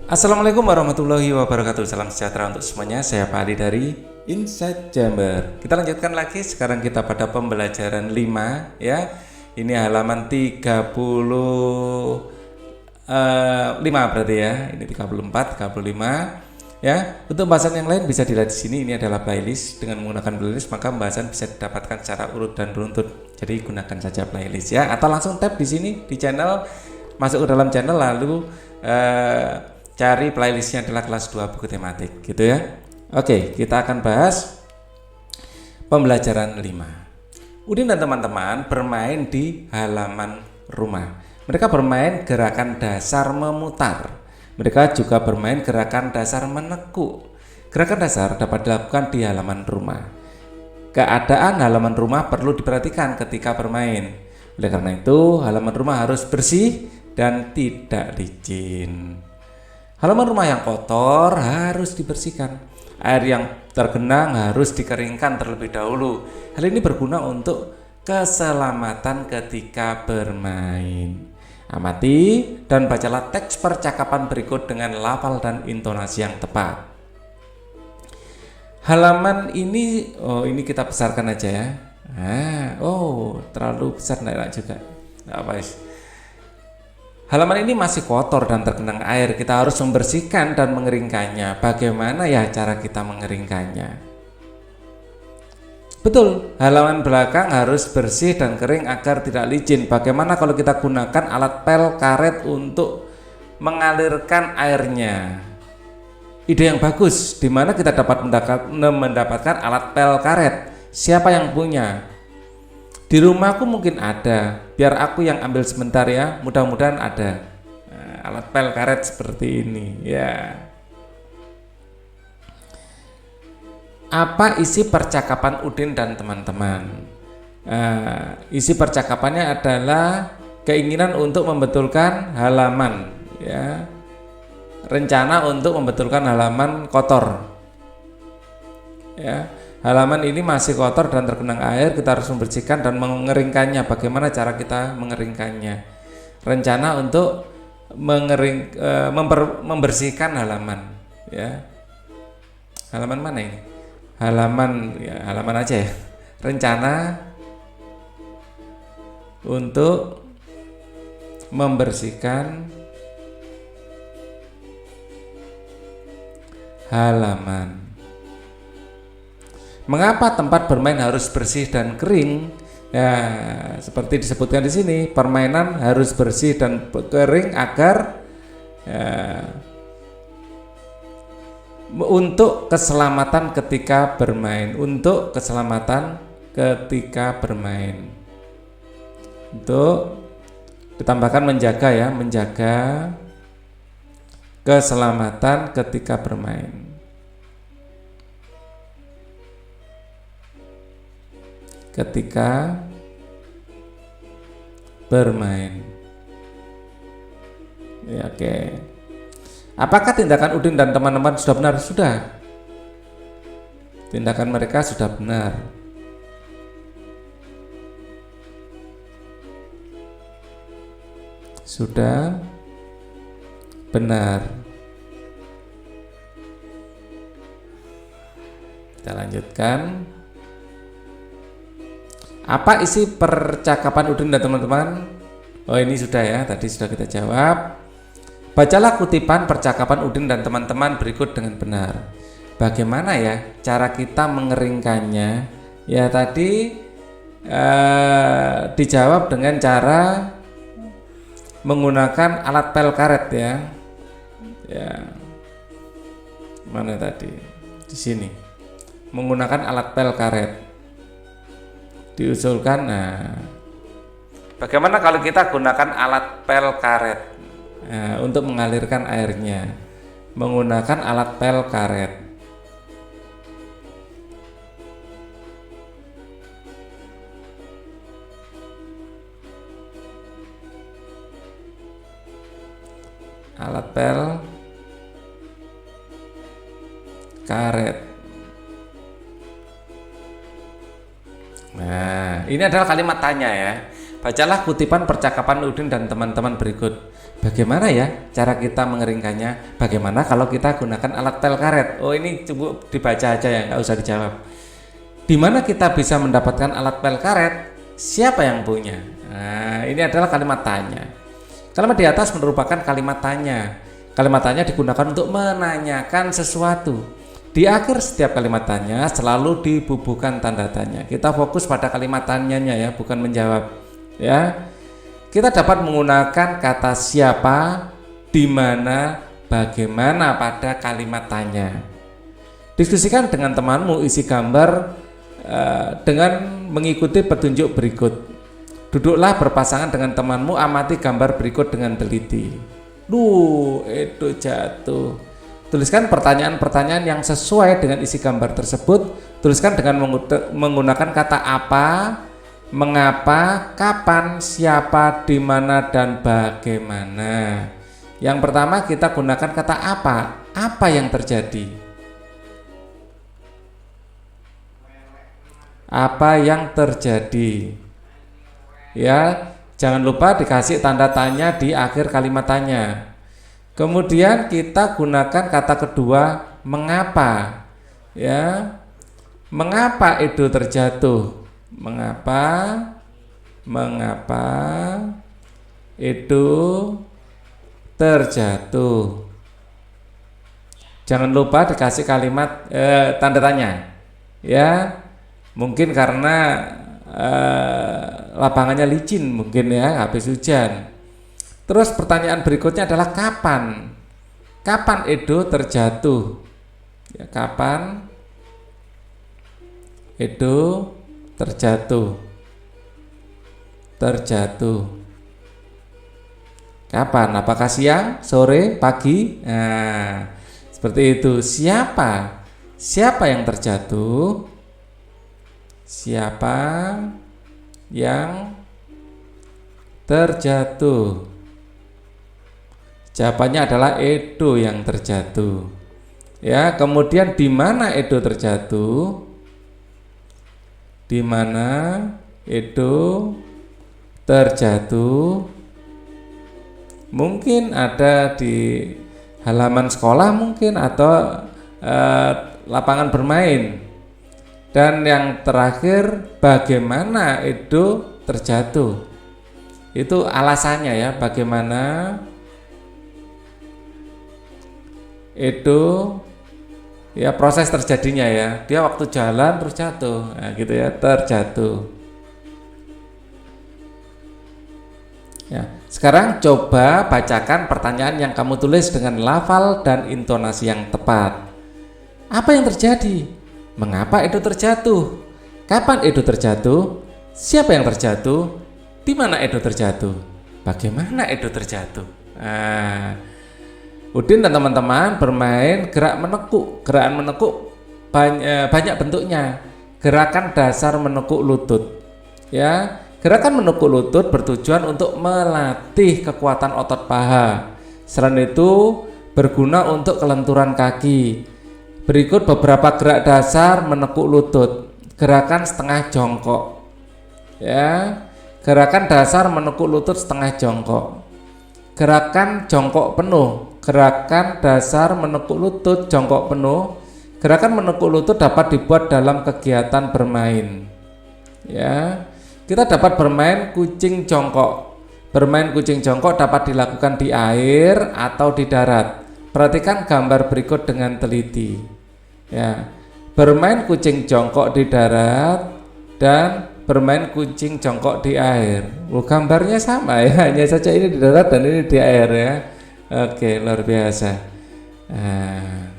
Assalamualaikum warahmatullahi wabarakatuh. Salam sejahtera untuk semuanya. Saya Pak Adi dari Insight Jember. Kita lanjutkan lagi. Sekarang kita pada pembelajaran 5 ya. Ini halaman 35 berarti ya. Ini 34, 35 ya. Untuk pembahasan yang lain bisa dilihat di sini. Ini adalah playlist. Dengan menggunakan playlist maka pembahasan bisa didapatkan secara urut dan runtut. Jadi gunakan saja playlist ya. Atau langsung tab di sini di channel, masuk ke dalam channel lalu cari playlistnya adalah kelas 2 buku tematik gitu ya. Oke, kita akan bahas pembelajaran 5. Udin dan teman-teman bermain di halaman rumah. Mereka bermain gerakan dasar memutar. Mereka juga bermain gerakan dasar menekuk. Gerakan dasar dapat dilakukan di halaman rumah. Keadaan halaman rumah perlu diperhatikan ketika bermain. Oleh karena itu, halaman rumah harus bersih dan tidak licin. Halaman rumah yang kotor harus dibersihkan. Air yang tergenang harus dikeringkan terlebih dahulu. Hal ini berguna untuk keselamatan ketika bermain. Amati dan bacalah teks percakapan berikut dengan lafal dan intonasi yang tepat. Halaman ini, ini kita besarkan aja ya. Terlalu besar enggak juga. Enggak apa. Halaman ini masih kotor dan tergenang air. Kita harus membersihkan dan mengeringkannya. Bagaimana ya cara kita mengeringkannya? Betul, halaman belakang harus bersih dan kering agar tidak licin. Bagaimana kalau kita gunakan alat pel karet untuk mengalirkan airnya? Ide yang bagus. Di mana kita dapat mendapatkan alat pel karet? Siapa yang punya? Di rumahku mungkin ada, biar aku yang ambil sebentar ya, mudah-mudahan ada. Alat pel karet seperti ini ya. Apa isi percakapan Udin dan teman-teman? Isi percakapannya adalah keinginan untuk membetulkan halaman ya. Rencana untuk membetulkan halaman kotor ya. Halaman ini masih kotor dan tergenang air, kita harus membersihkan dan mengeringkannya. Bagaimana cara kita mengeringkannya? Rencana untuk membersihkan halaman ya. Halaman mana ini? Halaman aja ya. Rencana untuk membersihkan halaman. Mengapa tempat bermain harus bersih dan kering? Ya, seperti disebutkan di sini, permainan harus bersih dan kering agar untuk keselamatan ketika bermain. Untuk keselamatan ketika bermain. Untuk ditambahkan menjaga ya, menjaga keselamatan ketika bermain. Ketika bermain ya, oke. Apakah tindakan Udin dan teman-teman sudah benar? Sudah. Tindakan mereka sudah benar. Sudah benar. Kita lanjutkan. Apa isi percakapan Udin dan teman-teman? Ini sudah ya, tadi sudah kita jawab. Bacalah kutipan percakapan Udin dan teman-teman berikut dengan benar. Bagaimana ya cara kita mengeringkannya? Ya tadi dijawab dengan cara menggunakan alat pel karet ya. Ya. Mana tadi? Di sini. Menggunakan alat pel karet. Diusulkan. Bagaimana kalau kita gunakan alat pel karet untuk mengalirkan airnya? Menggunakan alat pel karet. Alat pel karet. Nah, ini adalah kalimat tanya ya. Bacalah kutipan percakapan Udin dan teman-teman berikut. Bagaimana ya cara kita mengeringkannya? Bagaimana kalau kita gunakan alat pel karet? Oh, ini cukup dibaca aja ya, nggak usah dijawab. Di mana kita bisa mendapatkan alat pel karet? Siapa yang punya? Nah, ini adalah kalimat tanya. Kalimat di atas merupakan kalimat tanya. Kalimat tanya digunakan untuk menanyakan sesuatu. Di akhir setiap kalimat tanya selalu dibubuhkan tanda tanya. Kita fokus pada kalimat tanyanya ya, bukan menjawab. Ya. Kita dapat menggunakan kata siapa, di mana, bagaimana pada kalimat tanya. Diskusikan dengan temanmu isi gambar dengan mengikuti petunjuk berikut. Duduklah berpasangan dengan temanmu, amati gambar berikut dengan teliti. Itu jatuh. Tuliskan pertanyaan-pertanyaan yang sesuai dengan isi gambar tersebut. Tuliskan dengan menggunakan kata apa, mengapa, kapan, siapa, di mana, dan bagaimana. Yang pertama kita gunakan kata apa. Apa yang terjadi? Apa yang terjadi? Ya, jangan lupa dikasih tanda tanya di akhir kalimat tanya. Kemudian kita gunakan kata kedua, mengapa. Ya, mengapa itu terjatuh? Mengapa itu terjatuh? Jangan lupa dikasih kalimat tanda tanya. Ya, mungkin karena lapangannya licin mungkin ya, habis hujan. Terus pertanyaan berikutnya adalah kapan? Kapan itu terjatuh? Ya, kapan itu terjatuh? Kapan? Apakah siang, sore, pagi? Nah, seperti itu. Siapa yang terjatuh? Siapa yang terjatuh? Jawabannya adalah Edo yang terjatuh. Ya, kemudian di mana Edo terjatuh? Di mana Edo terjatuh? Mungkin ada di halaman sekolah mungkin, atau lapangan bermain. Dan yang terakhir, bagaimana Edo terjatuh? Itu alasannya ya, bagaimana Edo, ya proses terjadinya ya, dia waktu jalan terus jatuh, nah, gitu ya, terjatuh. Ya, sekarang coba bacakan pertanyaan yang kamu tulis dengan lafal dan intonasi yang tepat. Apa yang terjadi? Mengapa Edo terjatuh? Kapan Edo terjatuh? Siapa yang terjatuh? Di mana Edo terjatuh? Bagaimana Edo terjatuh? Nah, Udin dan teman-teman bermain gerak menekuk. Gerakan menekuk banyak bentuknya. Gerakan dasar menekuk lutut. Ya, gerakan menekuk lutut bertujuan untuk melatih kekuatan otot paha. Selain itu, berguna untuk kelenturan kaki. Berikut beberapa gerak dasar menekuk lutut. Gerakan setengah jongkok. Ya, gerakan dasar menekuk lutut setengah jongkok. Gerakan jongkok penuh. Gerakan dasar menekuk lutut jongkok penuh. Gerakan menekuk lutut dapat dibuat dalam kegiatan bermain. Ya, kita dapat bermain kucing jongkok. Bermain kucing jongkok dapat dilakukan di air atau di darat. Perhatikan gambar berikut dengan teliti. Ya, bermain kucing jongkok di darat dan bermain kucing jongkok di air. Gambarnya sama ya, hanya saja ini di darat dan ini di air ya. Oke, luar biasa. Nah,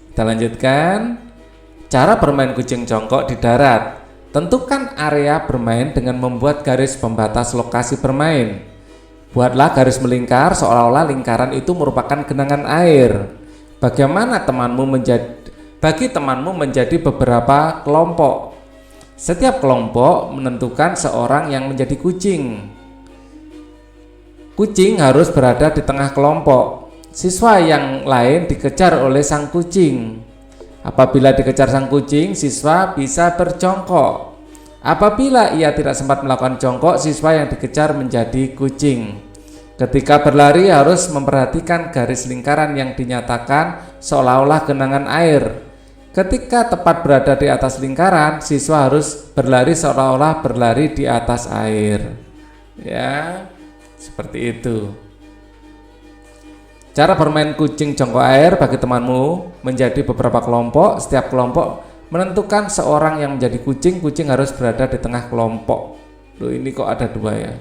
kita lanjutkan. Cara bermain kucing jongkok di darat. Tentukan area bermain dengan membuat garis pembatas lokasi bermain. Buatlah garis melingkar seolah-olah lingkaran itu merupakan genangan air. Bagi temanmu menjadi beberapa kelompok. Setiap kelompok menentukan seorang yang menjadi kucing. Kucing harus berada di tengah kelompok. Siswa yang lain dikejar oleh sang kucing. Apabila dikejar sang kucing, siswa bisa berjongkok. Apabila ia tidak sempat melakukan jongkok, siswa yang dikejar menjadi kucing. Ketika berlari harus memperhatikan garis lingkaran yang dinyatakan seolah-olah genangan air. Ketika tepat berada di atas lingkaran, siswa harus berlari seolah-olah berlari di atas air. Ya, seperti itu. Cara bermain kucing jongkok air bagi temanmu menjadi beberapa kelompok. Setiap kelompok menentukan seorang yang menjadi kucing. Kucing harus berada di tengah kelompok. Loh, ini kok ada dua ya.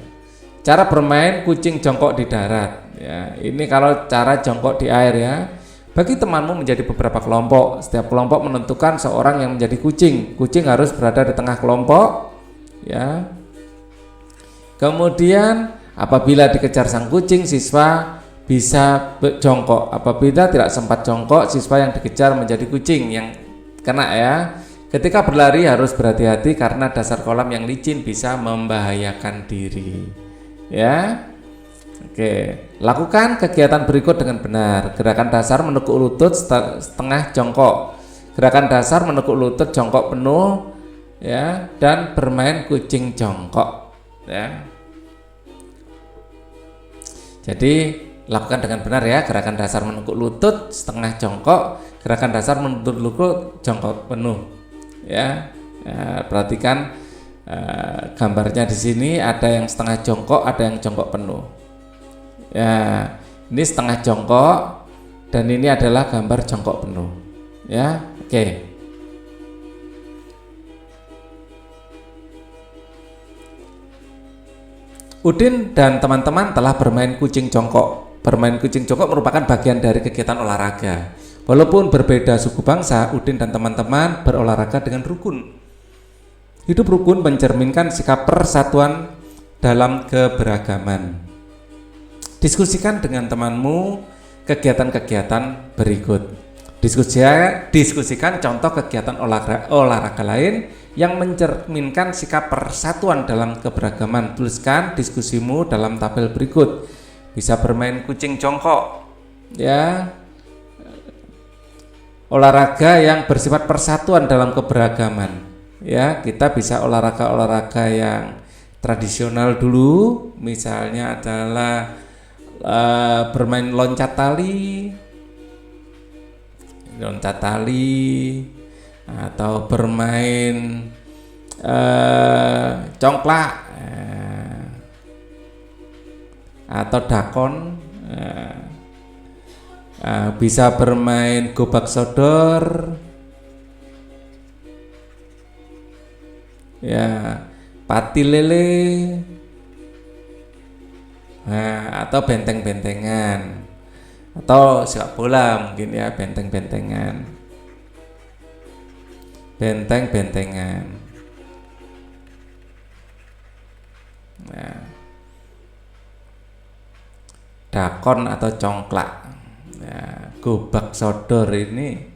Cara bermain kucing jongkok di darat. Ya, ini kalau cara jongkok di air ya. Bagi temanmu menjadi beberapa kelompok. Setiap kelompok menentukan seorang yang menjadi kucing. Kucing harus berada di tengah kelompok. Ya. Kemudian apabila dikejar sang kucing, siswa bisa jongkok. Apabila tidak sempat jongkok, siswa yang dikejar menjadi kucing yang kena ya. Ketika berlari harus berhati-hati karena dasar kolam yang licin bisa membahayakan diri. Ya. Oke, lakukan kegiatan berikut dengan benar. Gerakan dasar menekuk lutut setengah jongkok. Gerakan dasar menekuk lutut jongkok penuh ya, dan bermain kucing jongkok ya. Jadi lakukan dengan benar ya. Gerakan dasar menekuk lutut setengah jongkok, gerakan dasar menekuk lutut jongkok penuh ya. Perhatikan gambarnya di sini ada yang setengah jongkok, ada yang jongkok penuh. Ya, ini setengah jongkok dan ini adalah gambar jongkok penuh. Ya, oke. Udin dan teman-teman telah bermain kucing jongkok. Bermain kucing jongkok merupakan bagian dari kegiatan olahraga. Walaupun berbeda suku bangsa, Udin dan teman-teman berolahraga dengan rukun. Hidup rukun mencerminkan sikap persatuan dalam keberagaman. Diskusikan dengan temanmu kegiatan-kegiatan berikut. Diskusikan contoh kegiatan olahraga lain yang mencerminkan sikap persatuan dalam keberagaman. Tuliskan diskusimu dalam tabel berikut. Bisa bermain kucing jongkok, ya. Olahraga yang bersifat persatuan dalam keberagaman. Ya, kita bisa olahraga-olahraga yang tradisional dulu, misalnya adalah bermain loncat tali atau bermain congklak atau dakon, bisa bermain gobak sodor ya, pati lele. Nah, atau benteng-bentengan atau sepak bola mungkin ya, benteng-bentengan. Nah, dakon atau congklak, gobak sodor ini.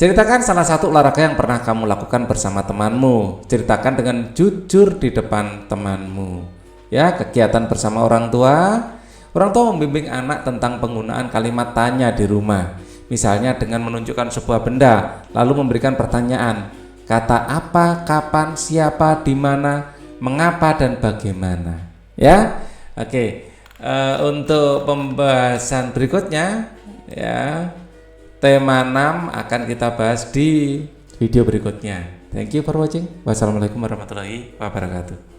Ceritakan salah satu olahraga yang pernah kamu lakukan bersama temanmu. Ceritakan dengan jujur di depan temanmu. Ya, kegiatan bersama orang tua. Orang tua membimbing anak tentang penggunaan kalimat tanya di rumah. Misalnya dengan menunjukkan sebuah benda, lalu memberikan pertanyaan. Kata apa, kapan, siapa, di mana, mengapa, dan bagaimana. Ya, oke. Untuk pembahasan berikutnya, ya, tema 6 akan kita bahas di video berikutnya. Thank you for watching. Wassalamualaikum warahmatullahi wabarakatuh.